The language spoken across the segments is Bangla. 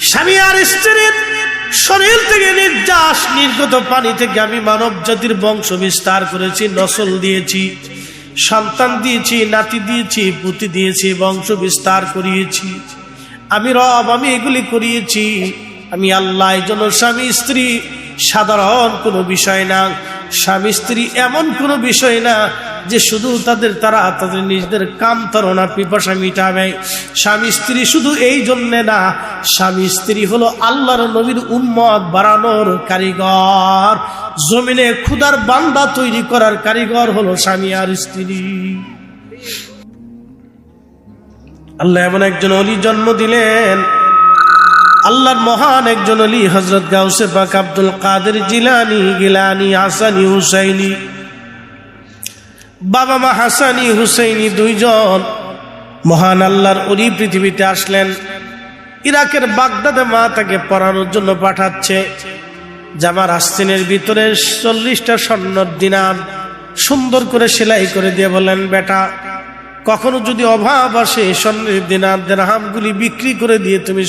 স্বামী আর স্ত্রীর শরীর থেকে নির্যাস নির্গত পানি থেকে আমি মানব জাতির বংশ বিস্তার করেছি, নসল দিয়েছি, সন্তান দিয়েছি, নাতি দিয়েছি, পুতি দিয়েছি, বংশ বিস্তার করিয়েছি। আমি রব, আমি এগুলি করিয়েছি। আমি আল্লাহ। এই জন্য স্বামী স্ত্রী সাধারণ কোনো বিষয় না। স্বামী স্ত্রী এমন কোনো বিষয় না যে শুধু তারা তাদের নিজেদের কাম তাড়না পিপাসা মিটাবে। স্বামী স্ত্রী শুধু এই জন্যে না, স্বামী স্ত্রী হলো আল্লাহর নবীর উম্মত বাড়ানোর কারিগর। জমিনে ক্ষুধার বান্দা তৈরি করার কারিগর হলো স্বামী আর স্ত্রী। আল্লাহ এমন একজন ওলি জন্ম দিলেন, আল্লাহর মহান একজন ওলি হযরত গাউসে পাক আব্দুল কাদের জিলানী, গিলানী, হাসানী, হুসাইনি। বাবা মা হাসানী হুসাইনি দুইজন মহান আল্লাহর ওলি পৃথিবীতে আসলেন। ইরাকের বাগদাদে মা তাকে পড়ানোর জন্য পাঠাচ্ছে। জামার আস্তিনের ভিতরে 40টা স্বর্ণের দিনার সুন্দর করে সেলাই করে দিয়ে বলেন, বেটা, কখনো যদি অভাব আসে স্বর্ণের দিনার দিরহামগুলি বিক্রি করে দিয়ে তুমি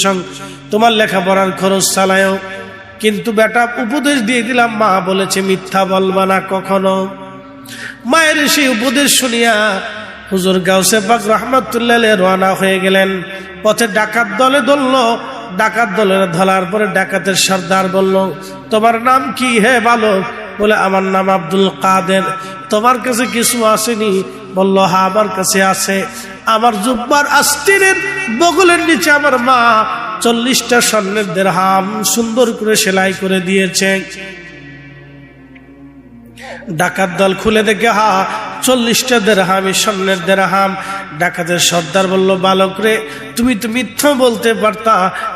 তোমার লেখাপড়ার খরচ চালাও। কিন্তু বেটা, উপদেশ দিয়ে দিলাম, মা বলেছে মিথ্যা বলবা না কখনো। মায়ের সেই উপদেশ শুনিয়া হুজুর গাউসে পাক রাহমাতুল্লাহ আলাইহি রওনা হয়ে গেলেন। পথে ডাকাত দলে ধরল। ডাকাত দলের ধরার পরে ডাকাতের সর্দার বলল, তোমার নাম কি হে বালক? বলে, আমার নাম আব্দুল কাদের। তোমার কাছে কিছু আসেনি? বলল, হ্যাঁ আমার কাছে আছে। আমার জুব্বার আস্তিনের বগলের নিচে আমার মা 40টা স্বর্ণের দিরহাম সুন্দর করে সেলাই করে দিয়েছে। ডাকাত দল খুলে দেখে, হা 40টা দিরহামই স্বর্ণের দিরহাম। ডাকাতের সর্দার বলল, বালক রে, তুমি তো মিথ্যা বলতে পারতা,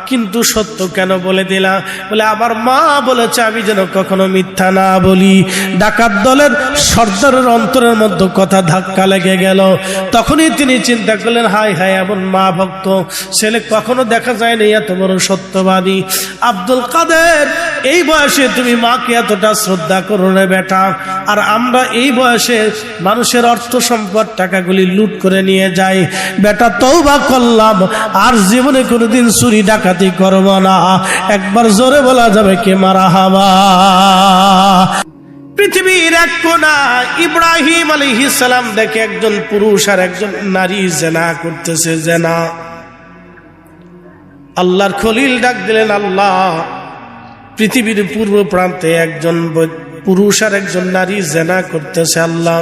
কিন্তু সত্য কেন বলে দিলা? বলে, আমার মা বলেছে আমি যেন কখনো মিথ্যা না বলি। ডাকাত দলের সর্দারের অন্তরের মধ্যে কথা ধাক্কা লেগে গেল। তখনই তিনি চিন্তা করলেন, হায় হায়, এমন মা ভক্ত ছেলে কখনো দেখা যায়নি, এত বড় সত্যবাদী। আব্দুল কাদের, এই বয়সে তুমি মাকে এতটা শ্রদ্ধা করো রে বেটা। আর আমরা এই বয়সে মানুষের অর্থ সম্পদ টাকাগুলি লুট করে নিয়ে যাই। বেটা, তওবা করলাম, আর জীবনে কোনোদিন চুরি ডাকাতি করব না। একবার জোরে বলা যাবে কে মারহাবা। পৃথিবীর এক কোণা ইব্রাহিম আলাইহিস সালাম দেখে একজন পুরুষ আর একজন নারী জিনা করতেছে। জিনা। আল্লাহর খলিল ডাক দিলেন, আল্লাহ, পৃথিবীর পূর্ব প্রান্তে একজন পুরুষ আর একজন নারী জিনা করতেছে। আল্লাহ,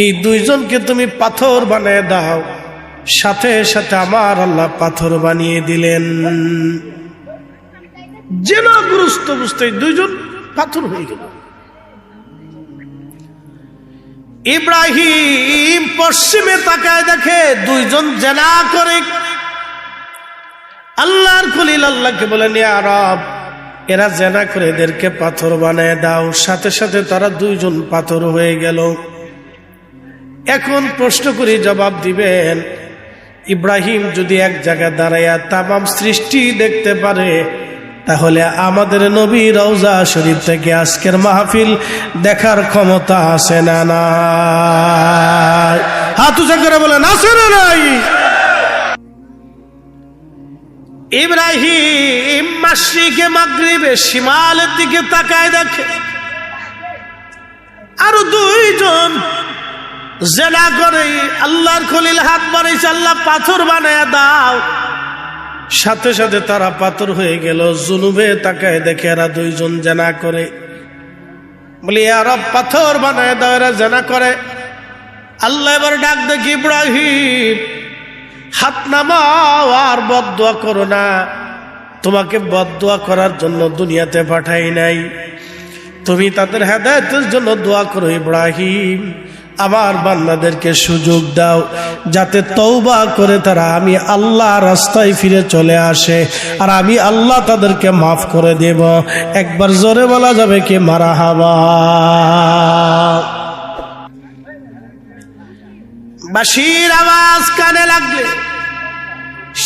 এই দুইজনকে তুমি পাথর বানিয়ে দাও। সাথে সাথে আমার আল্লাহ পাথর বানিয়ে দিলেন। জিনাগ্রস্ত অবস্থায় দুইজন পাথর হয়ে গেল। ইব্রাহিম পশ্চিমে তাকায় দেখে দুইজন জিনা করে। আল্লাহর খলিল আল্লাহকে বলেন, ইয়া রব, এরা জিনা করে এদেরকে পাথর বানিয়ে দাও। সাথে সাথে তারা দুইজন পাথর হয়ে গেল। এখন প্রশ্ন করি, জবাব দিবেন। ইব্রাহিম যদি এক জায়গায় দাঁড়াইয়া তামাম সৃষ্টি দেখতে পারে, তাহলে আমাদের নবী রওজা শরীফ থেকে আজকের মাহফিল দেখার ক্ষমতা আছে না নাই? হাত উঁচা করে বলেন, আছে না নাই? ইব্রাহিম মাশরিকে মাগরিবে শিমালের দিকে তাকায় দেখে আরো দুইজন জিনা করে। আল্লাহর খলিল হাত বাড়াইছে, আল্লাহ পাথর বানায় দাও। সাথে সাথে তারা পাথর হয়ে গেল। জুনুবে তাকায় দেখে এরা দুইজন জিনা করে। বলি, ইয়া রব, পাথর বানায় দাও, এরা জিনা করে। আল্লাহ এবার ডাক দেখি, ইব্রাহিম, হাত নামাও আর বদদুয়া করো না। তোমাকে বদদুয়া করার জন্য দুনিয়াতে পাঠাই নাই, তুমি তাদের হেদায়েতের জন্য দোয়া করো। ইব্রাহিম, আমার বান্দাদেরকে সুযোগ দাও যাতে তওবা করে তারা আমি আল্লাহ রাস্তায় ফিরে চলে আসে, আর আমি আল্লাহ তাদেরকে মাফ করে দেব। একবার জোরে বলা যাবে কি মারহাবা? বাঁশির আওয়াজ কানে লাগলে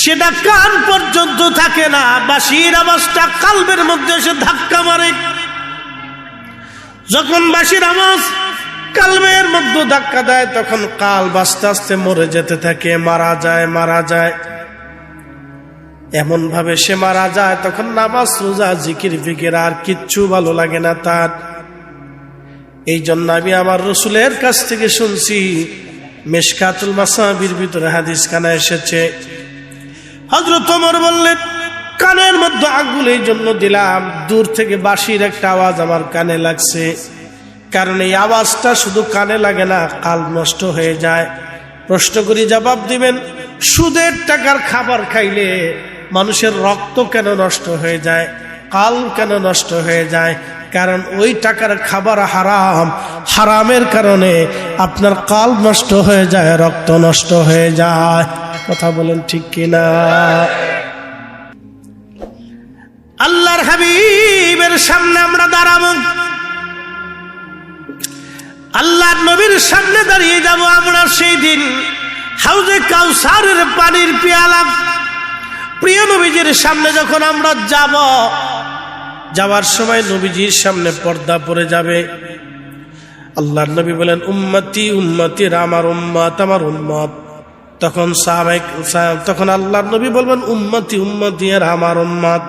সেটা কান পর্যন্ত থাকে না, বাঁশির আওয়াজটা কালবের মধ্যে এসে ধাক্কা মারে। যখন বাঁশির আওয়াজ কালবের মধ্যে ধাক্কা দেয়, তখন কালব আস্তে আস্তে মরে যেতে থাকে, মারা যায়। এমন ভাবে সে মারা যায়, তখন নামাজ রোজা জিকির ফিকির আর কিচ্ছু ভালো লাগে না তার। এই জন্য আমি আমার রসুলের কাছ থেকে শুনছি, মিশকাতুল মাসাবির ভিতরে হাদিস খানা এসেছে, হযরত ওমর বললেন, কানের মধ্যে আঙ্গুল এই জন্য দিলাম, দূর থেকে বাঁশির একটা আওয়াজ আমার কানে লাগছে, কারণ এই আওয়াজটা শুধু কানে লাগে না, কাল নষ্ট হয়ে যায়। প্রশ্ন করি, জবাব দিবেন, সুদের টাকার খাবার খাইলে মানুষের রক্ত কেন নষ্ট হয়ে যায়, কাল কেন নষ্ট হয়ে যায়? কারণ ওই টাকার খাবার হারাম, হারামের কারণে আপনার কাল নষ্ট হয়ে যায়, রক্ত নষ্ট হয়ে যায়। কথা বলেন ঠিক কিনা? আল্লাহর হাবিবের সামনে আমরা দাঁড়াবো, আল্লাহর নবীর সামনে দাঁড়িয়ে যাব আমরা সেই দিন। হাউজে কাউসারের পানির পেয়ালা প্রিয় নবীজির সামনে যখন আমরা যাব, যাওয়ার সময় নবীজির সামনে পর্দা পড়ে যাবে। আল্লাহর নবী বলেন, উম্মতি উম্মতি, আমার উম্মত আমার উম্মত। তখন আল্লাহর নবী বলবেন, উম্মতি উম্মতি, আমার উম্মত।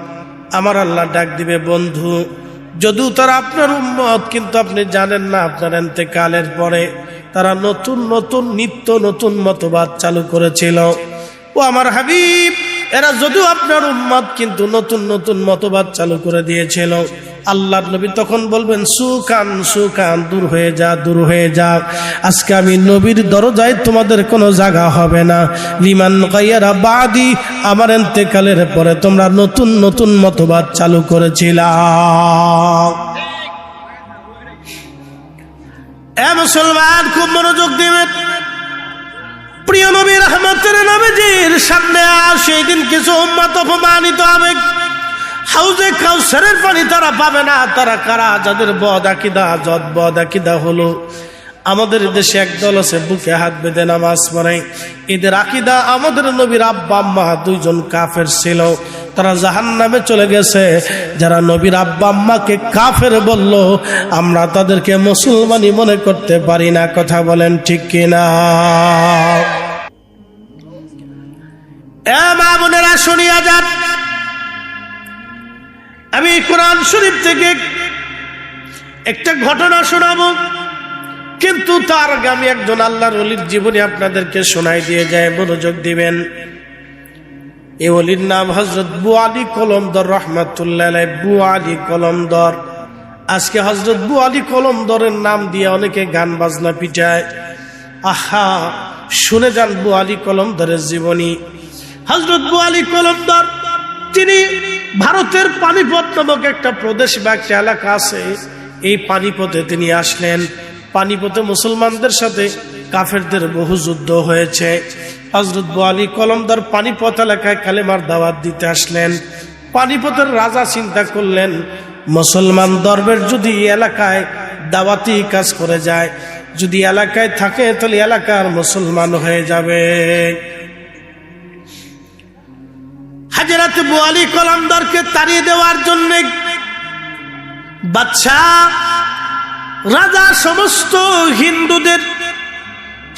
আমার আল্লাহ ডাক দিবে, বন্ধু, যদিও তারা আপনার উম্মত, কিন্তু আপনি জানেন না আপনার ইন্তেকালের পরে তারা নতুন নতুন নিত্য নতুন মতবাদ চালু করেছিল। ও আমার হাবিব, এরা যদিও আপনার উম্মত, কিন্তু নতুন নতুন মতবাদ চালু করে দিয়েছিল। আল্লাহর নবী তখন বলবেন, সুকান সুকান, দূর হয়ে যা, দূর হয়ে যা। আজকে আমি নবীর দরজায় তোমাদের কোনো জায়গা হবে না। লিমান গায়রা বাদি, আমার ইন্তেকালের পরে তোমরা নতুন নতুন মতবাদ চালু করেছিলা। এ মুসলমান, খুব মনোযোগ দিবেন। প্রিয় নবী রহমতের নবীজির সামনে সেই দিন কিছু উম্মত অপমানিত হবে। হাউজে কাউসারের পানি তারা পাবে না। তারা কারা? যাদের বদ আকীদা হলো, আমাদের দেশে একদল আছে বুকে হাত বেঁধে নামাজ পড়ে, এদের আকীদা আমাদের নবীর আব্বা আম্মা দুইজন কাফের ছিল, তারা জাহান্নামে চলে গেছে। যারা নবীর আব্বা আম্মাকে কাফের বলল, আমরা তাদেরকে মুসলমানই মনে করতে পারি না। কথা বলেন ঠিক কিনা? মা বোনেরা, শুনিয়া যান, আমি কোরআন শরীফ থেকে একটা ঘটনা শোনাবো, কিন্তু তার আগে আমি একজন আল্লাহর ওলির জীবনী আপনাদেরকে শোনাই দিয়ে যায়, মনোযোগ দিবেন। এই ওলির নাম হযরত বু আলী কলমদর রহমাতুল্লাহ আলাইহি। বু আলী কলমদর, আজকে হযরত বু আলী কলমদরের নাম দিয়ে অনেকে গান বাজনা পিটায়। আহা, শুনে যান বু আলী কলমদরের জীবনী। হযরত বু আলী কলমদর, তিনি ভারতের পানিপত নামক একটা প্রদেশ বা একটা এলাকা আছে, এই পানিপথে তিনি আসলেন। পানিপথে মুসলমানদের সাথে কাফেরদের বহু যুদ্ধ হয়েছে। হযরত বু আলী কলমদর পানিপথ এলাকায় কালেমার দাওয়াত দিতে আসলেন। পানিপথের রাজা চিন্তা করলেন, মুসলমান দরবেশ যদি এলাকায় দাওয়াতি কাজ করে যায়, যদি এলাকায় থাকে, তাহলে এলাকার মুসলমান হয়ে যাবে। হযরত বু আলী কলমদরকে তাড়িয়ে দেওয়ার জন্য বাদশাহ রাজা সমস্ত হিন্দুদের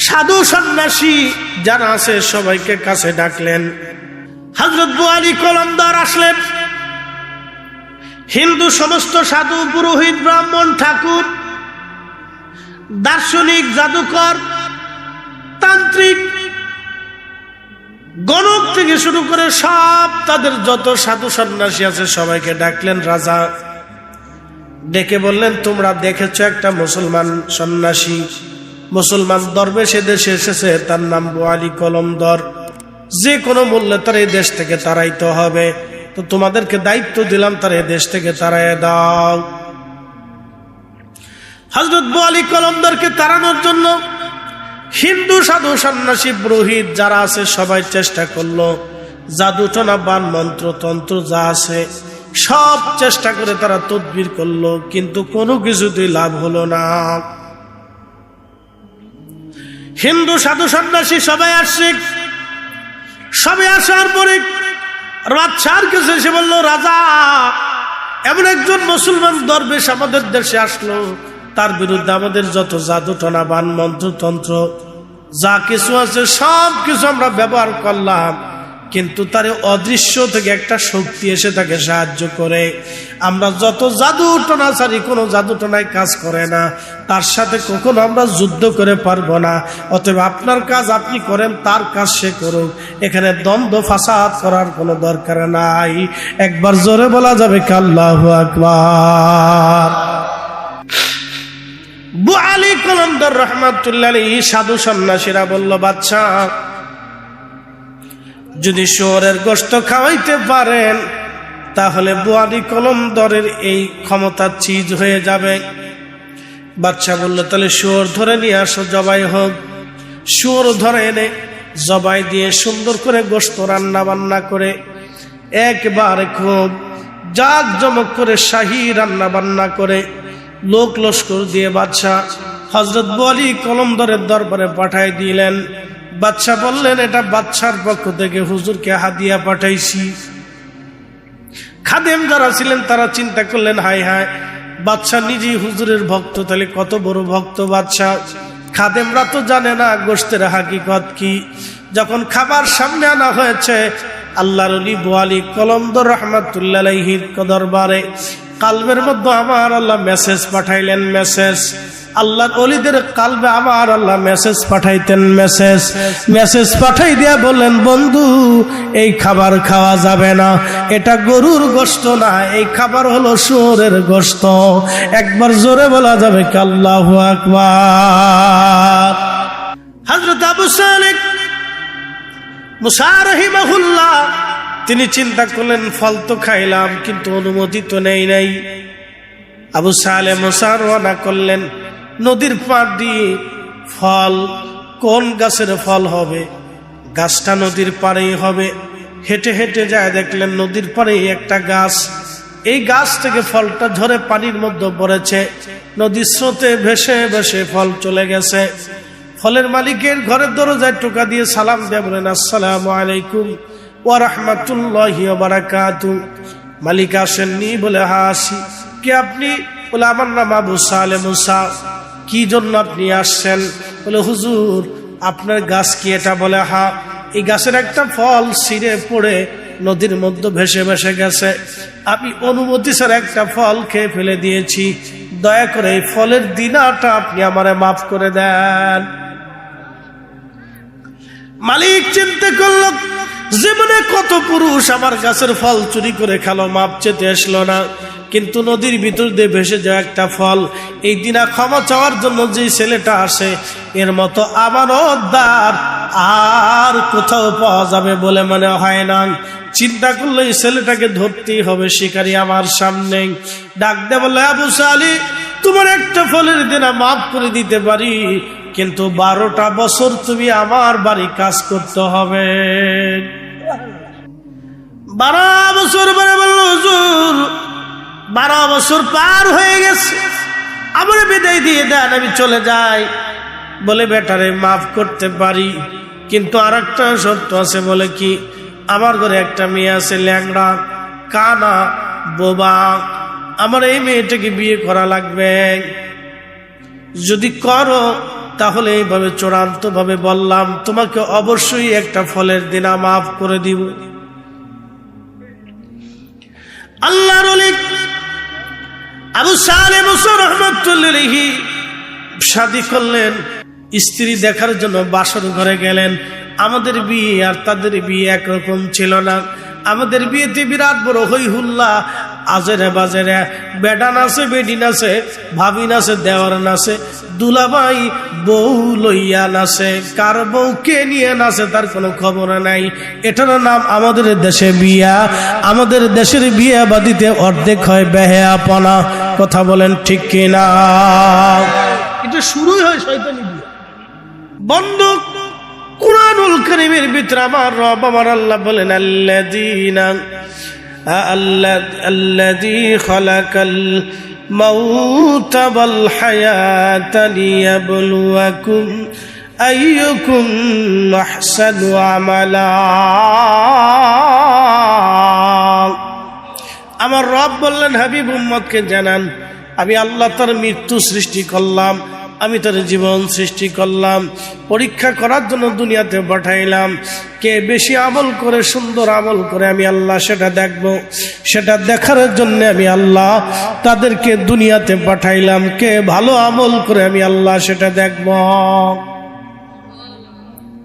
সাধু সন্ন্যাসী যারা আছে সবাইকে কাছে ডাকলেন। হযরত বু আলী কলমদর আসলেন। হিন্দু সমস্ত সাধু, পুরোহিত, ব্রাহ্মণ, ঠাকুর, দার্শনিক, জাদুকর, তান্ত্রিক, গণক থেকে শুরু করে সব তাদের যত সাধু সন্ন্যাসী আছে সবাইকে ডাকলেন রাজা। ডেকে বললেন, তোমরা দেখেছো একটা মুসলমান সন্ন্যাসী, মুসলমান দরবেশ দেশে এসেছে, তার নাম বু আলী কলমদর। যে কোনো মূল্যে তার এই দেশ থেকে তাড়াইতে হবে, তো তোমাদেরকে দায়িত্ব দিলাম, তার এই দেশ থেকে তাড়াইয়ে দাও। হযরত বু আলী কলমদরকে তাড়ানোর জন্য হিন্দু সাধু সন্ন্যাসী পুরোহিত যারা আছে সবাই চেষ্টা করলো, জাদুটনা বান মন্ত্র তন্ত্র যা আছে সব চেষ্টা করে তারা তদবির করলো, কিন্তু কোনো কিছুতেই লাভ হলো না। হিন্দু সাধু সন্ন্যাসী সবাই আসছে। সবাই আসার পরে রাজশাহর কাছে এসে বলল, রাজা, এমন একজন মুসলমান দরবেশ আমাদের দেশে আসলো, তার বিরুদ্ধে আমাদের যত জাদুটনা বান মন্ত্র তন্ত্র যা কিছু আছে সব কিছু আমরা ব্যবহার করলাম, কিন্তু তার অদৃশ্য থেকে একটা শক্তি এসে তাকে সাহায্য করে। আমরা যত জাদু টোনাচারি কোনো জাদু টোনায় কাজ করে না, তার সাথে কখনো আমরা যুদ্ধ করে পারবো না। অতএব আপনার কাজ আপনি করেন, তার কাজ সে করুক, এখানে দ্বন্দ্ব ফাসাদ করার কোনো দরকার নাই। একবার জোরে বলা যাবে কি আল্লাহু আকবার। আবু আলী কলন্দর রহমাতুল্লাহ আলাইহি সাধু সন্ন্যাসীরা বলল, বাদশা যদি শুয়োরের গোশত খাওয়াইতে পারেন তাহলে আবু আলী কলন্দরের এই ক্ষমতা চিজ হয়ে যাবে। বাদশা বলল, তাহলে শুয়োর ধরে নিয়ে আসো, জবাই হোক। শুয়োর ধরে এনে জবাই দিয়ে সুন্দর করে গোশত রান্না বান্না করে একবারে খুব জাঁকজমক করে শাহী রান্না বান্না করে লোক লস্কর দিয়ে বাদশা হযরত আবু আলী কলন্দরের দরবারে পাঠাই দিলেন। বাদশা বললেন, এটা বাদশার পক্ষ থেকে হুজুরকে হাদিয়া পাঠাইছি। খাদেম যারা ছিলেন তারা চিন্তা করলেন, হায় হায়, বাদশা নিজেই হুজুরের ভক্ত, তাহলে কত বড় ভক্ত বাদশা। খাদেমরা তো জানে না গোশতের হাকিকত কি। যখন খাবার সামনে আনা হয়েছে, আল্লাহর ওলি আবু আলী কলন্দর রহমাতুল্লাহ আলাইহির দরবারে কালবের মধ্যে আমার আল্লাহ মেসেজ পাঠাইলেন। মেসেজ আল্লাহর ওলিদের কালবে আমার আল্লাহ মেসেজ পাঠাইতেন। মেসেজ পাঠাই দিয়া বললেন, বন্ধু এই খাবার খাওয়া যাবে না, এটা গরুর গোশত না, এই খাবার হলো শুয়োরের গোশত। একবার জোরে বলা যাবে কি আল্লাহু আকবার। হযরত আবু সালেহ মুসা রাহিমাহুল্লাহ তিনি চিন্তা করলেন, ফল তো খাইলাম কিন্তু অনুমতি তো নেই নাই। আবু সালেহ মুসা রওনা করলেন নদীর পাড় দিয়ে। ফল কোন গাছের ফল হবে? গাছটা নদীর পাড়েই হবে। হেঁটে হেঁটে যায়, দেখলেন নদীর পাড়েই একটা গাছ। এই গাছ থেকে ফলটা ঝরে পানির মধ্যে পড়েছে। নদীর স্রোতে ভেসে ভেসে ফল চলে গেছে। ফলের মালিকের ঘরের দরজায় টোকা দিয়ে সালাম দিয়ে বলেন, আসসালামু আলাইকুম ওয়া রাহমাতুল্লাহি ওয়া বারাকাতুহু। মালিক আসেননি? বলে, হ্যাঁ আসি। কে আপনি? বলে, আমার নাম আবু সালেহ মুসা। কি জন্য আপনি আসছেন? বলে, হুজুর আপনার গাছ কি এটা? বলে, হ্যাঁ। এই গাছের একটা ফল ছিঁড়ে পড়ে নদীর মধ্যে ভেসে ভেসে গেছে। আমি অনুমতি ছাড়া একটা ফল খেয়ে ফেলে দিয়েছি। দয়া করে এই ফলের দিনাটা আপনি আমারে মাফ করে দেন। মালিক চিন্তা করল, জীবনে কত পুরুষ আমার গাছের ফল চুরি করে খেলো, মাপ চেতে আসলো না। কিন্তু নদীর ভিতর দিয়ে ভেসে যায় একটা ফল, এই দিনা ক্ষমা চাওয়ার জন্য যে ছেলেটা আসে, এর মতো আমানতদার আর কোথাও পাওয়া যাবে বলে মনে হয় না। চিন্তা করলে এই ছেলেটাকে ধরতেই হবে, শিকারী আমার সামনে। ডাক দে বলে, আবু সালেহ তোমার একটা ফলের দিনা মাফ করে দিতে পারি, কিন্তু 12টা বছর তুমি আমার বাড়ি কাজ করতে হবে। 12 বছর পরে বলল, হুজুর 12 বছর পার হয়ে গেছে, আমার বিদায় দিয়ে দেন, আমি চলে যাই। বলে, বেটারে মাফ করতে পারি, কিন্তু আর একটা শর্ত আছে। বলে, কি? আমার ঘরে একটা মেয়ে আছে, ল্যাংড়া, কানা, বোবা। আমার এই মেয়েটাকে বিয়ে করা লাগবে। যদি করো তাহলে এইভাবে চূড়ান্ত ভাবে বললাম, তোমাকে অবশ্যই একটা ফলের দিনা মাফ করে দিব। আল্লাহর ওলি আবু সালেহ মুসা রাহমাতুল্লাহি আলাইহি শাদী করলেন। স্ত্রী দেখার জন্য বাসর ঘরে গেলেন। আমাদের বিয়ে আর তাদের বিয়ে একরকম ছিল না। আমাদের বিয়েতে বিরাট বড় হই হুল্লা, আজেরে বাজেরে, বেডা নাচে, বেডি নাচে, ভাবি নাচে, দেওয়ার নাচে, দুলাভাই বউ লইয়া নাচে, কার বউ কে নিয়ে নাচে তার কোনো খবর নাই। এটার নাম আমাদের দেশে বিয়া। আমাদের দেশের বিয়ে বাদিতে অর্ধেক হয় বেহায়াপনা। কথা বলেন ঠিক কিনা? এটা শুরুই হয় শয়তানি বিয়ে। বন্ধ কুরআনুল কারীমের ভিতরে আমার রব আমার আল্লাহ বলেন, আল্লাযী খালাকাল মাউতা ওয়াল হায়াতা লিয়াবলুয়াকুম আইয়ুকুম আহসানু আমালা। আমার রব বললেন, হাবিব উম্মতকে জানান, আমি আল্লাহ তার মৃত্যু সৃষ্টি করলাম আমি তোর জীবন সৃষ্টি করলাম, পরীক্ষা করার জন্য দুনিয়াতে পাঠাইলাম। কে বেশি আমল করে, সুন্দর আমল করে আমি আল্লাহ সেটা দেখব। সেটা দেখার জন্য আমি আল্লাহ তাদেরকে দুনিয়াতে পাঠাইলাম। কে ভালো আমল করে আমি আল্লাহ সেটা দেখব।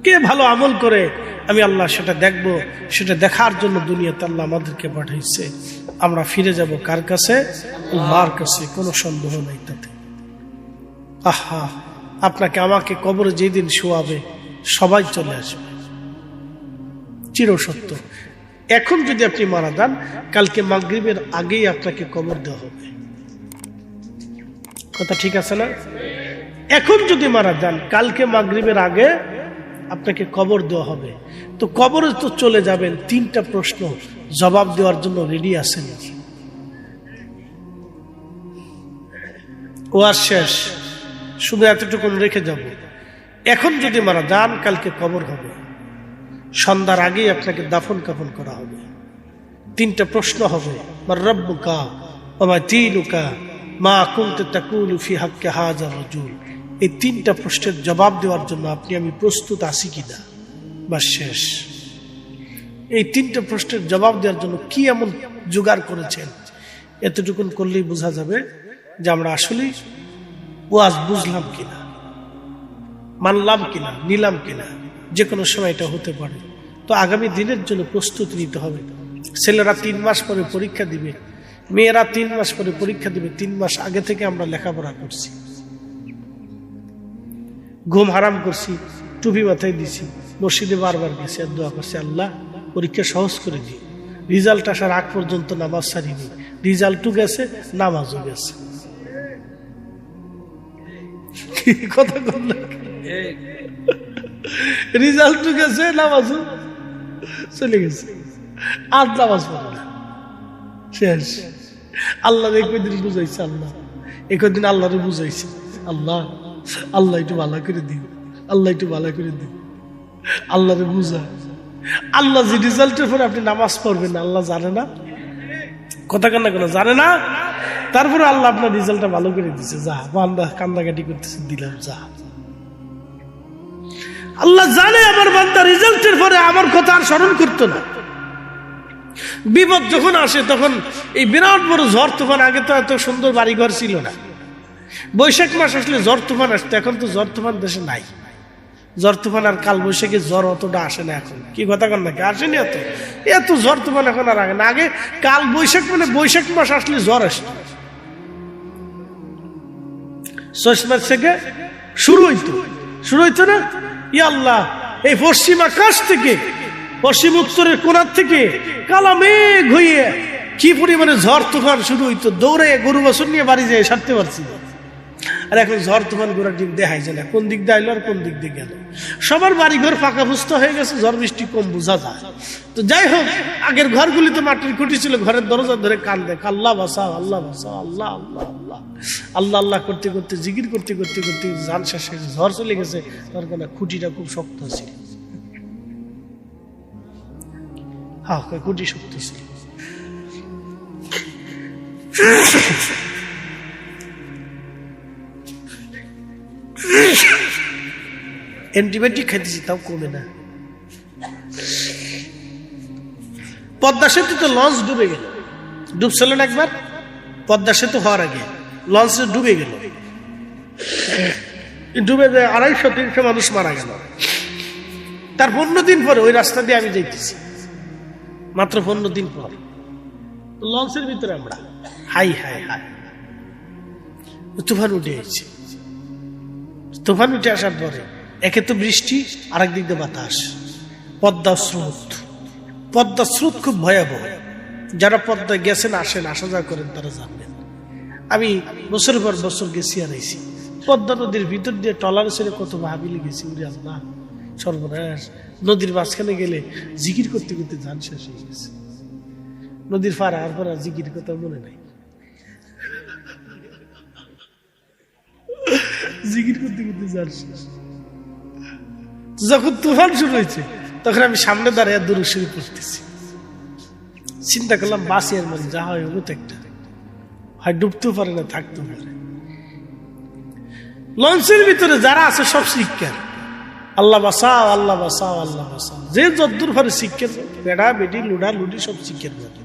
কে ভালো আমল করে আমি আল্লাহ সেটা দেখব। সেটা দেখার জন্য দুনিয়াতে আল্লাহ আমাদেরকে পাঠাইছে। আমরা ফিরে যাব কার কাছে? আল্লাহর কাছে, কোনো সন্দেহ নাই তাতে। আহা, আপনাকে আমাকে কবরে যেদিন শোয়াবে সবাই চলে আসবে, চিরসত্য। এখন যদি আপনি মারা যান, কালকে মাগরিবের আগেই আপনাকে কবর দেওয়া হবে। কথা ঠিক আছে না? এখন যদি মারা যান, কালকে মাগরিবের আগে আপনাকে কবর দেওয়া হবে। তো কবরে তো চলে যাবেন, 3টা প্রশ্ন জবাব দেওয়ার জন্য রেডি আছেন? ও আর শেষ, শুধু এতটুকু রেখে যাব। এখন যদি মারা যান, কালকে কবর হবে, সন্ধ্যার আগেই আপনাকে দাফন কাফন করা হবে। 3টা প্রশ্ন হবে, মার রব্বুকা ওয়া মা দীনুকা মা কুনতা তাকুলু ফি হাক্কি হাযা রাজুল। এই 3টা প্রশ্নের জবাব দেওয়ার জন্য আপনি আমি প্রস্তুত আছি কিনা, বা শেষ। এই 3টা প্রশ্নের জবাব দেওয়ার জন্য কি এমন জোগাড় করেছেন, এতটুকুন করলেই বোঝা যাবে যে আমরা আসলে ওয়াজ বুঝলাম কিনা, মানলাম কিনা, নিলাম কিনা। যে কোনো সময় এটা হতে পারে। তো আগামী দিনের জন্য প্রস্তুতি নিতে হবে। ছেলেরা 3 মাস পরে পরীক্ষা দিবে, মেয়েরা 3 মাস পরে পরীক্ষা দিবে। 3 মাস আগে থেকে আমরা লেখাপড়া করছি, ঘুম হারাম করছি, টুপি মাথায় দিছি, মসজিদে বারবার গেছি আর দোয়া করছি, আল্লাহ পরীক্ষা সহজ করে দিই। রেজাল্ট আসার আগ পর্যন্ত নামাজ ছাড়িনি। রেজাল্টও গেছে, নামাজও গেছে। কথা বললেন, রেজাল্টও গেছে, নামাজও চলে গেছে, আর নামাজ পড়ে না, শেষ। আল্লাহ একদিন বুঝাইছে, আল্লাহ একদিন আল্লাহরে বুঝাইছে, আল্লাহ আল্লাহ একটু ভালো করে দিন, আল্লাহ একটু ভালো করে দিন, আল্লাহরে বুঝা। আল্লাহ যে রেজাল্টের পরে আপনি নামাজ পড়বেন না, আল্লাহ জানে না? কথা কান্না কেন জানে না? তারপরে আল্লাহ আপনার রেজাল্টটা ভালো করে দিচ্ছে, যা বান্দা কান্দাকাটি করতেছে, দিলাম যা। আল্লাহ জানে আমার বান্দা রেজাল্টের পরে আমার কথা আর স্মরণ করতো না। বিপদ যখন আসে তখন এই বিরাট বড় ঝড় তুফান, আগে তো এত সুন্দর বাড়িঘর ছিল না। বৈশাখ মাস আসলে ঝড় তুফান আসতো, এখন তো ঝড় তুফান দেশে নাই। ঝড় তুফান আর কাল বৈশাখে ঝড় অতটা আসে না এখন। কি কথা কন নাকি? আসেনি এত, এত ঝড় তুফান এখন আর আগে না। আগে কাল বৈশাখ মানে বৈশাখ মাস আসলে ঝড় আসতো, 6 মাস থেকে শুরু হইতো না? ইয়া আল্লাহ, এই পশ্চিম আকাশ থেকে, পশ্চিম উত্তরের কোণার থেকে কালা মেঘ হইয়ে কি পরিমাণে ঝড় তুফান শুরু হইতো। দৌড়ে গরু বছর নিয়ে বাড়ি যেয়ে সারতে পারছি না। আর এখন ঝড় তুফান গোড়ার দিক দেখাই যায় না, কোন দিক দিয়ে আইলো আর কোন দিক দিয়ে গেল। সবার বাড়ি ঘর ফাঁকা ফুস্ত হয়ে গেছে, ঝড় বৃষ্টি কম বোঝা যায়। তো যাই হোক, আগের ঘরগুলি তো মাটির খুঁটি ছিল, ঘরের দরজা ধরে কান্দে, আল্লাহ বাঁচাও, আল্লাহ বাঁচাও, আল্লাহ আল্লাহ আল্লাহ আল্লাহ আল্লাহ করতে করতে, জিকির করতে করতে করতে জান শেষ হয়ে গেছে, ঝড় চলে গেছে। তার কারণে খুঁটিটা খুব শক্ত ছিল। হ্যাঁ, খুঁটি শক্ত ছিল। অ্যান্টিবায়োটিক খাইতেছি, তাও কমে না। পদ্মা সেতুতে লঞ্চ ডুবে গেল, ডুবছিল না একবার? পদ্মা সেতু হওয়ার আগে লঞ্চ ডুবে গেল, ডুবে 250-300 মানুষ মারা গেল। তার 15 দিন পরে ওই রাস্তা দিয়ে আমি যাইতেছি, মাত্র 15 দিন পর লঞ্চের ভিতরে আমরা, হাই হাই হাই, তুফান উঠে এসেছে। তুফান উঠে আসার পরে একে তো বৃষ্টি, আরেক দিক দিয়ে বাতাস, পদ্মা স্রোত খুব ভয়াবহ। যারা পদ্মায় গেছেন, আসেন, আসা যাওয়া করেন, তারা জানবেন। আমি বছরের পর বছর গেছি আর আইছি। পদ্মা নদীর ভিতর দিয়ে টলার ছেড়ে কত ভাবিলে গেছি, উড়ে আল্লাহ সর্বনাশ। নদীর মাঝখানে গেলে জিকির করতে করতে জান শেষ হয়ে গেছে। নদীর পার আর পর জিকির কথা মনে নাই, জিকির করতে করতে জান শেষ। যখন তুফান শুরু হয়েছে তখন আমি সামনে দাঁড়িয়ে দূরে শুরু করতেছি। চিন্তা করলাম, বাসি আর মন যা হয় হলো, একটা হয় ডুবতেও পারে না, থাকতেও পারে। লঞ্চের ভিতরে যারা আছে সব শিক্ষা, আল্লাহ বাঁচাও, আল্লাহ বাঁচাও, আল্লাহ বাঁচাও। যে যদ্দূর ভাবে শিক্ষের বেড়া বেডি লুডা লুডি সব শিক্ষের যাবে।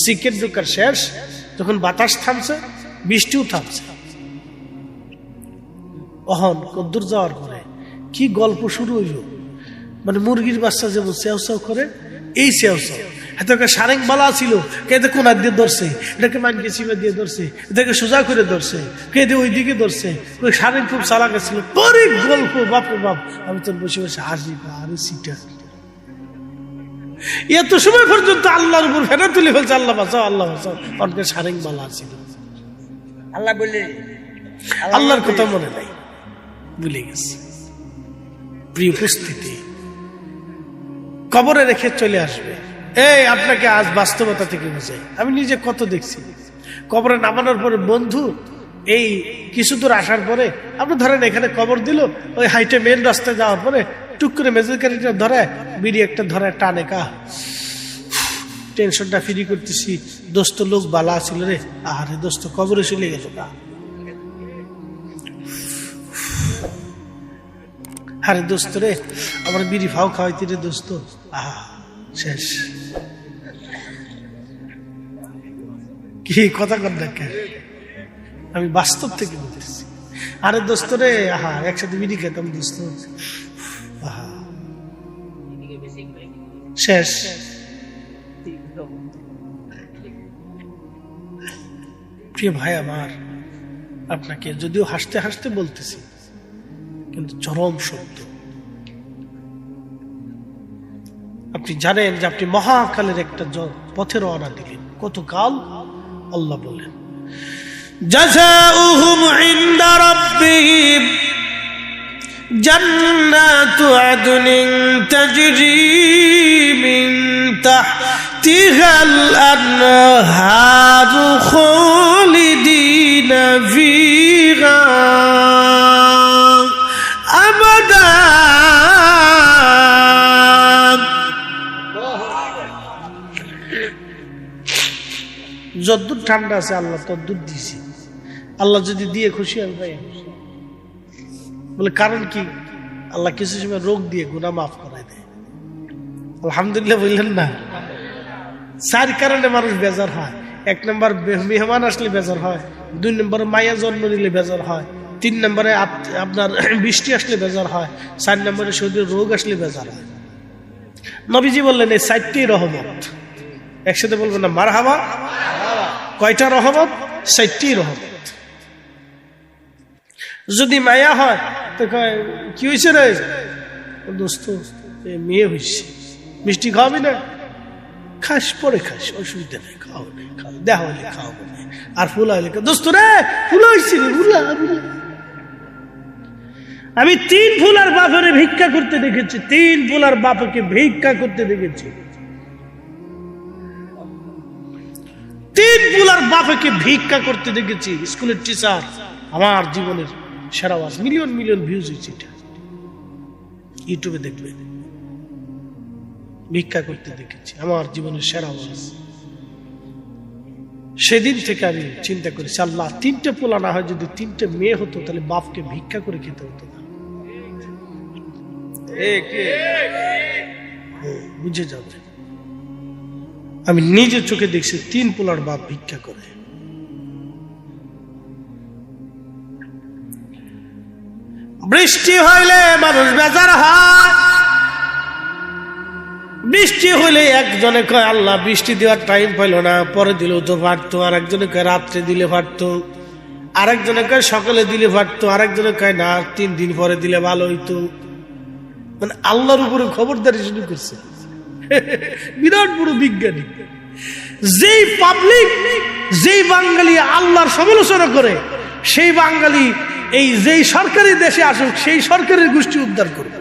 শিক্ষের দোকান শেষ, যখন বাতাস থামছে, বৃষ্টিও থামছে, অহন কদ্দূর যাওয়ার পরে কি গল্প শুরু হইল। মানে মুরগির বাচ্চা যেমন চেউ চেউ করে, এই চেউ চেউ এত সারেং বালা ছিল, কেদে কোন দিয়ে ধরছে, এটাকে মানকে চিমা দিয়ে ধরছে, এটাকে সোজা করে ধরছে, কেদে ওই দিকে ধরছে, ওই সারেং খুব চালাক ছিল। পরে গল্প বাপরে বাপ, আমি তো বসে বসে হাসি, আরে সিটা এত সময় পর্যন্ত আল্লাহর উপর ফেরা তুলে ফেলছে, আল্লাহ বাঁচাও, আল্লাহ বাঁচাও। অনেকে সারেং বালা ছিল, আল্লাহ বলে আল্লাহর কথা মনে নাই, ভুলে গেছে। প্রিয় উপস্থিতি, কবরে রেখে চলে আসবে। এই আপনাকে আজ বাস্তবতা থেকে বোঝাই, আমি নিজে কত দেখছি। কবরে নামানোর পরে বন্ধু এই কিছু দূর আসার পরে আপনি ধরেন এখানে কবর দিল, ওই হাইটে মেন রাস্তায় যাওয়ার পরে টুক করে মেজর গাড়িটা ধরে বিড়ি একটা ধরে টানে, কা টেনশনটা ফ্রি করতেছি। দোস্ত লোক বালা ছিল রে, আরে দোস্ত কবরে চলে গেল না, আরে দোস্ত রে আমার বিড়ি ফাও খাওয়াইতে রে দোস্ত, আহা শেষ। কি কথা কর না, আমি বাস্তব থেকে বলতেছি। আরে দোস্ত রে, আহা একসাথে বিড়ি খেতাম দোস্ত, আহা শেষ। প্রিয় ভাই আমার, আপনাকে যদিও হাসতে হাসতে বলতেছি, কিন্তু চরম সত্য। আপনি জানেন যে আপনি মহাকালের একটা পথে রওনা দিলেন, কত কাল। আল্লাহ বলেন, জাযাউহুম ইনদা রাব্বিহিম জান্নাতু আদনিন তাজরি মিন তাহতিহাল আনহারু খালিদিনা ফিহা আবাদা। যদ্দূর ঠান্ডা আছে আল্লাহ তদ্দূর দিছি। আল্লাহ যদি দিয়ে খুশি হবে ভাই, বলে কারণ কি, আল্লাহ কিছু সময় রোগ দিয়ে গুনাহ মাফ করায় দেয়। আলহামদুলিল্লাহ বললেন না? 4 কারণে মানুষ বেজার হয়। 1 নম্বর মেহমান আসলে বেজার হয়, 2 নম্বরে মায়া জন্ম নিলে বেজার হয়, 3 নম্বরে আপনার বৃষ্টি আসলে বেজার হয়, 4 নম্বরে শরীরে রোগ আসলে বেজার হয়। নবীজি বললেন এই 4টি রহমত। একসাথে বলবেন না মারহাবা? কয়টা রহমত? 4টি রহমত। যদি মায়া হয় তো কি হয়েছে রে দোস্ত, মেয়ে হয়েছে, মিষ্টি খাওয়াবি না? খাস, পরে খাস, অসুবিধা নেই, খাও খাও, দেখা হইলে খাও। আর ফুল হইলে দোস্ত রে ফুল হয়েছে রে, ফুলা। আমি 3 ফুলার বাপরে ভিক্ষা করতে দেখেছি, 3 ফুলার বাপকে ভিক্ষা করতে দেখেছি, 3 ফুলার বাপকে ভিক্ষা করতে দেখেছি। স্কুলের টিচার, আমার জীবনের সেরা ওয়াজ, মিলিয়ন মিলিয়ন ভিউজ হয়েছে, এটা ইউটিউবে দেখবেন। ভিক্ষা করতে দেখেছি, আমার জীবনের সেরা ওয়াজ। সেদিন থেকে আমি চিন্তা করেছি, আল্লাহ 3টে পোলা না হয়, যদি 3টে মেয়ে হতো তাহলে বাপকে ভিক্ষা করে খেতে হতো না। বুঝে যাবে। আমি নিজের চোখে দেখছি 3 পোলার বাপ ভিক্ষা করে। বৃষ্টি হইলে মানুষ বেজার হয়, বৃষ্টি হইলে একজনে কয় আল্লাহ বৃষ্টি দেওয়ার টাইম পাইল না, পরে দিলেও তো পারতো। আর একজনে কয় রাত্রে দিলে পারতো, আরেকজনে কয় সকালে দিলে পারতো, আরেকজনে কয় না 3 দিন পরে দিলে ভালো হইতো। মানে আল্লাহর উপরে খবরদারি শুরু করছে। বিরাট বড় বিজ্ঞানী। যেই পাবলিক, যেই বাঙালি আল্লাহর সমালোচনা করে, সেই বাঙালি এই যেই সরকারি দেশে আসুক, সেই সরকারের গোষ্ঠী উদ্ধার করবে।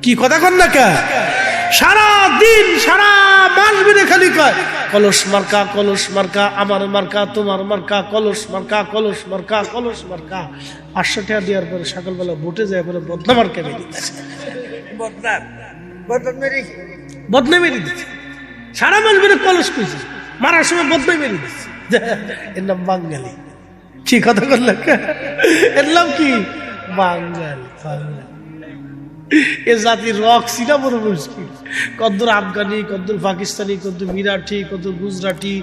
কি কথা কন না কে? সারা দিন সারা মাস বেড়ে খালি কয় কলস মার্কা, কলস মার্কা, আমার মার্কা, তোমার মার্কা, কলস মার্কা, কলস মার্কা, কলস মার্কা। 500 টাকা দেওয়ার পরে সকালবেলা ভোটে যায়, পরে বদনা মার্কা মেরে দিচ্ছে, বদনা মেরে দিচ্ছে। সারা মাস বেড়ে কলস কইছে, মারার সময় বদনা মেরে দিচ্ছে। এর নাম বাঙালি। কি কথা বললেন? এর নাম কি? বাঙাল। এ জাতির রক সিনা বড় মুশকিল। কদ্দুর আফগানি, কদ্দুর পাকিস্তানি, কদ্দুর মিরাঠি, কদ্দুর গুজরাটি,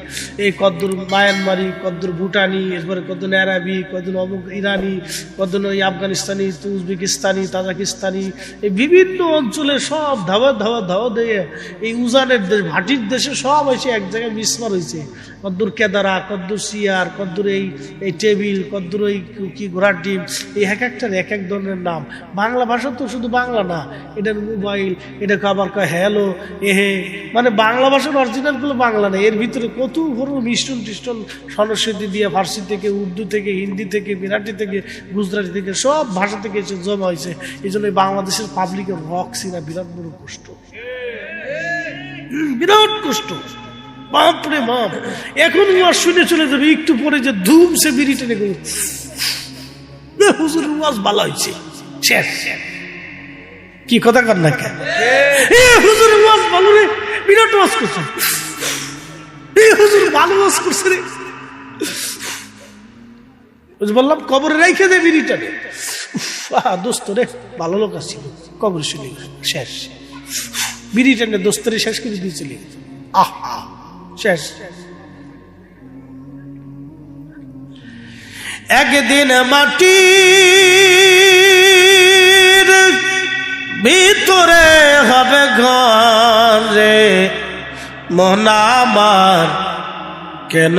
এই কদ্দুর মায়ানমারি, কদ্দুর ভুটানি, এরপরে কদ্দুর আরবি, কদ্দুর অমুক ইরানি, কদ্দুর এই আফগানিস্তানি, উজবেকিস্তানি, তাজাকিস্তানি, এই বিভিন্ন অঞ্চলে সব ধাওয়া দিয়ে এই উজানের দেশ, ভাটির দেশে সব এসে এক জায়গায় মিসমার হয়েছে। কদ্দুর কেদারা, কদ্দুর সিয়ার, কদ্দুর এই টেবিল, কদ্দুর এই কি ঘোড়ার ডিম, এই এক একটার এক এক ধরনের নাম। বাংলা ভাষা তো শুধু বাংলা না, এটার মোবাইল, এটাকে আবার কয় হ্যালো, এহে, মানে বাংলা ভাষার অরিজিনালগুলো বাংলা না, এর ভিতরে কত বড় মিষ্টন টিষ্টন সংস্কৃতি দিয়ে, ফার্সি থেকে, উর্দু থেকে, হিন্দি থেকে, মিরাঠি থেকে, গুজরাটি থেকে, সব ভাষা থেকে এসে জমা হয়েছে। এই জন্য বাংলাদেশের পাবলিকের রক সিনা বিরাট বড় কষ্ট, বিরাট কষ্ট। বাপরে বাপ, এখন ওয়াজ শুনে চলে যাবে, একটু পরে যে ধুম সে বিড়ি টেনে গেল, হুজুর ওয়াজ ভালো হয়েছে, শেষ। কি কথা কর না কেন? হুজুর ওয়াজ ভালো রে, বিরাট ওয়াজ করছে, হুজুর ভালো ওয়াজ করছে রে। বললাম কবরে রাইখে দে বিড়িটা রে, দোস্ত রে ভালো লোক আসছিল, কবরে শুনে শেষ, বিড়ি টেনে দোস্তরে শেষ করে দিয়েছিলি, আহা শেষ। একদিন মাটির ভিতরে হবে ঘরে, মন আমার কেন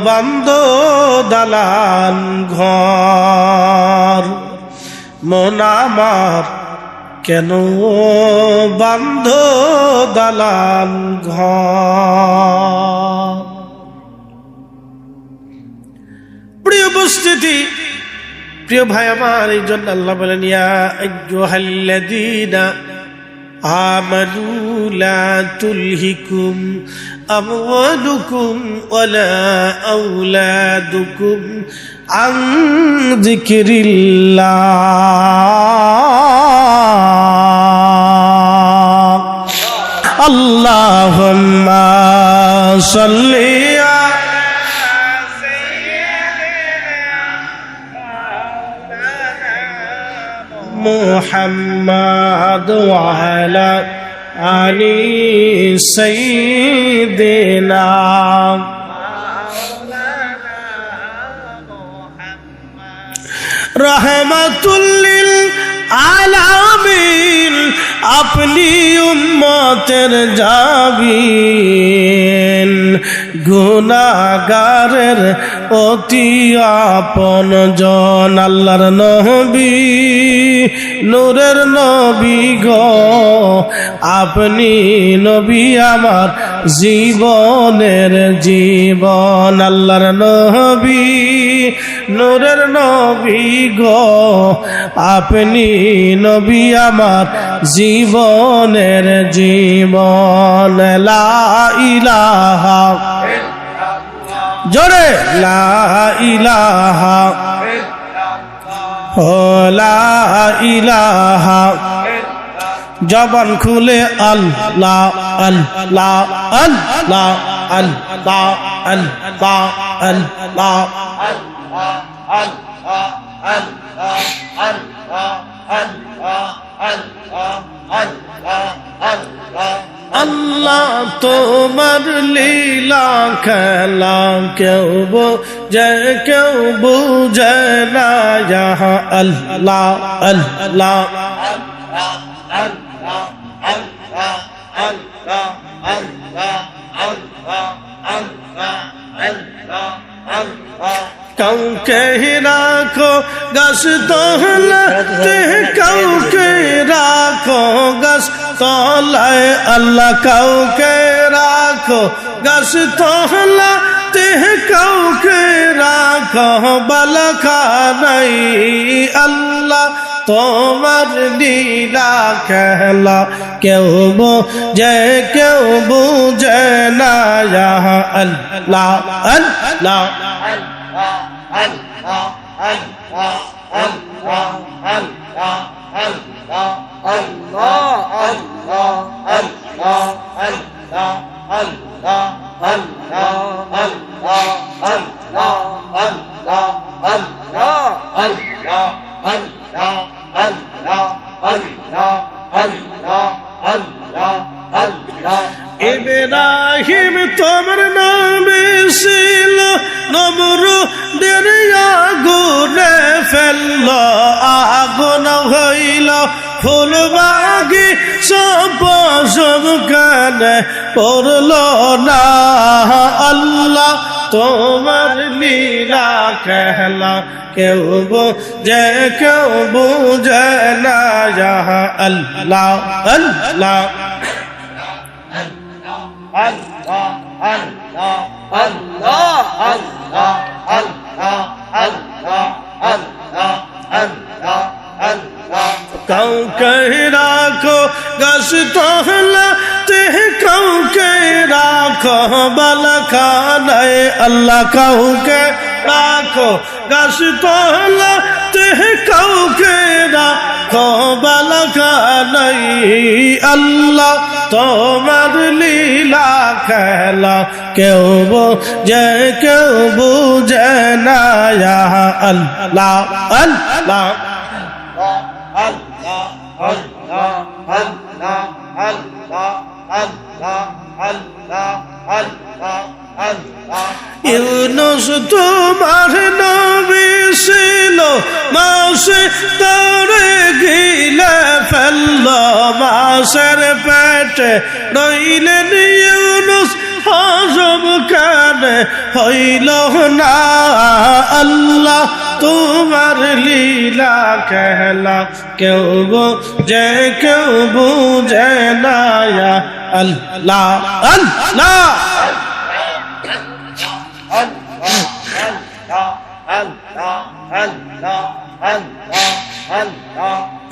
বান্ধ দালান ঘর, মন আমার কেন বান্ধ দালান ঘর। প্রিয় উপস্থিতি, প্রিয় ভাই আমার, এই জন্য আল্লাহ বলেন ইয়া আইয়ুহাল্লাযীনা আমানু লা তুলহিকুম আমওয়ালুকুম ওয়ালা আওলাদুকুম আন যিকরিল্লাহ। আল্লাহুম্মা সাল্লি মুহাম্মাদ ওয়া আলা আলি সাইয়্যিদিনা। রহমাতুল লিল আলামিন, আপনি উম্মতের জাবিন, গুনাহগারের অতি আপন জন, আল্লাহর নবী, নূরের নবী গো, আপনি নবী আমার জীবনের জীবন, আল্লাহর নবী, নূরের নবী গো, আপনি নবী আমার জীবনের জীবন। লা ইলাহা, জোরে লা ইলাহা, ও লা ইলাহা, জবান খুলে আল্লাহ আল্লাহ আল্লাহ আল্লাহ আল্লাহ আল্লাহ আল্লাহ তোমার লীলা খেলা কেউ বোঝে কেউ বুঝে না, আল্লাহ আল্লাহ কাউকে রাখো গাছ তলাতে, কাউকে রাখো গাছ তলায়, আল্লাহ কাউকে রাখো গাছ তলাতে, কাউকে রাখো বালাখানায়, আল্লাহ তোমার লীলা খেলা কেউ বোঝে কেউ বুঝে না, আল্লাহ আল্লাহ ইব্রাহিম তোমার নামে ছিল নমরুদের আগুনে ফেলল আগুন হইল ফুলবাগি সব কানে পড়ল না আল্লাহ তোমার লীলা খেলা কেউ বুঝে কেউ বুঝে না আল্লাহ আল্লাহ কাউকে রাখো গাছ তহলাতে কাউকে রাখো বালখানায় আল্লাহ কাউকে রাখো গাছ তহলাতে কাউকে রাখো বালখানায় আল্লাহ তোমার লীলা খেলা কেউ বুঝে কেউ বুঝে না আল্লাহ আল্লাহ ইউনুস তোমার নবী ছিল মাসে তরে গিলে ফেলল মাসের পেটে রইলেন ইউনুস হজম কানে হইল না আল্লাহ তোমার লীলা খেলা কেউ বুঝে কেউ বুঝে না আল্লাহ আল্লাহ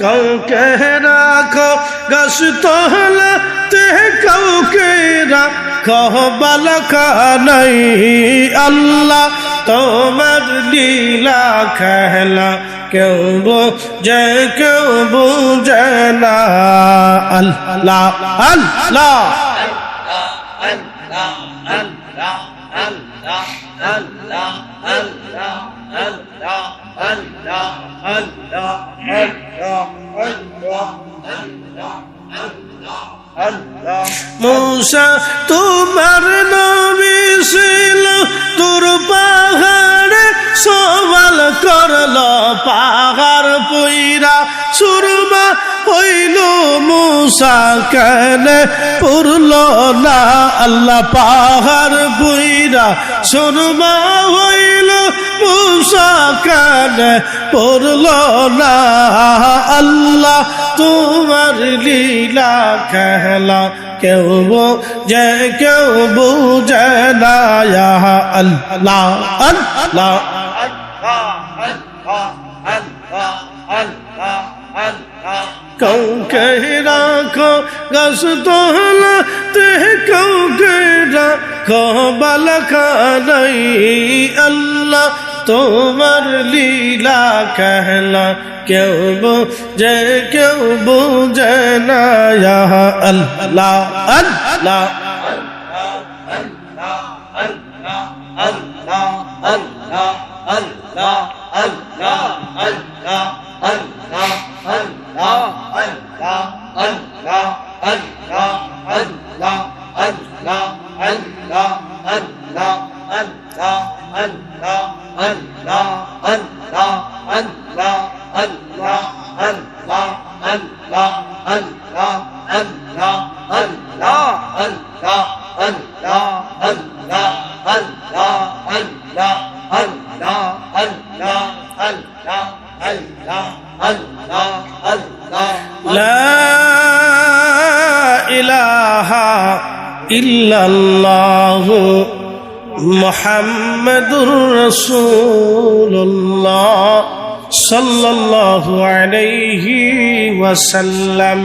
কাউকে রাখো গাছ তহলাতে কাউকে রাখো বালখানায় আল্লাহ তোমার লীলা খেলা কেউ বুঝে কেউ বুঝে না আল্লাহ আল্লাহ মূসা তোমার নবী ছিল দূর পাহাড়ে সওয়াল করল পাহাড় পইরা সুরমা হইল মূসা কেন পুরল না আল্লাহ পাহাড় পইরা সুরমা হইল মূসা কেন পুরল না আল্লাহ তোমার লীলা খেলা কেউ বুঝে কেউ বুঝে না আল্লাহ আল্লাহ কাউকে রাখো গাছ তহলাতে কাউকে রাখো বালখানায় আল্লাহ তোমার লীলা খেলা কেউ বুঝে কেউ বুঝে না আল্লাহ আল্লাহ ইল্লাল্লাহু মুহাম্মাদুর রাসূলুল্লাহ সাল্লাল্লাহু আলাইহি ওয়াসাল্লাম।